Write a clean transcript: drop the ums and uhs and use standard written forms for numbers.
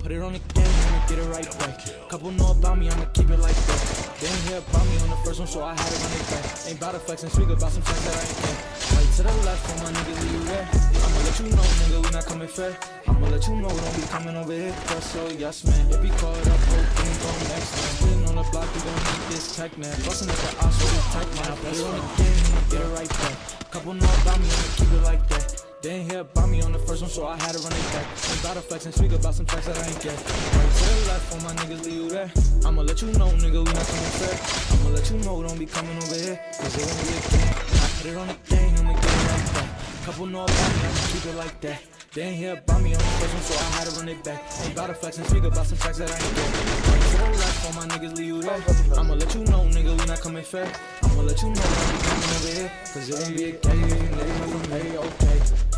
put it on the game, I'ma get it right back. Couple know about me, I'ma keep it like that. They ain't hear about me on the first one, so I had to run it back. Ain't bout to flex and speak about some facts that I ain't get. Right to the left for my niggas, leave you there. I'ma let you know, nigga, we not coming fair. I'ma let you know, don't be coming over here. Cause so yes, man. If he caught up, hope we go next, man. Sitting on the block, we gon' need this tech, man. Bustin' at the odds for this tech, man. I put it on the game, I'ma get it right back. Couple know about me, I'ma keep it like that. They ain't hear about me on the first one, so I had to run it back. Ain't bout to flex and speak about some facts that I ain't get. Right to the left for my niggas, leave you there. I'ma let you know, nigga, we not coming fair. I'ma let you know, don't be coming over here. Cause it won't be a game. I put it on the game, I'ma get it like that. Couple know about me, I'ma keep it like that. They ain't hear about me on the first one, so I had to run it back. Ain't bout to flex and speak about some facts that I ain't get. Right to the left for my niggas, leave you there. I'ma let you know, nigga, we not coming fair. I'ma let you know, don't be coming over here. Cause it won't be a game, nigga, from me, okay.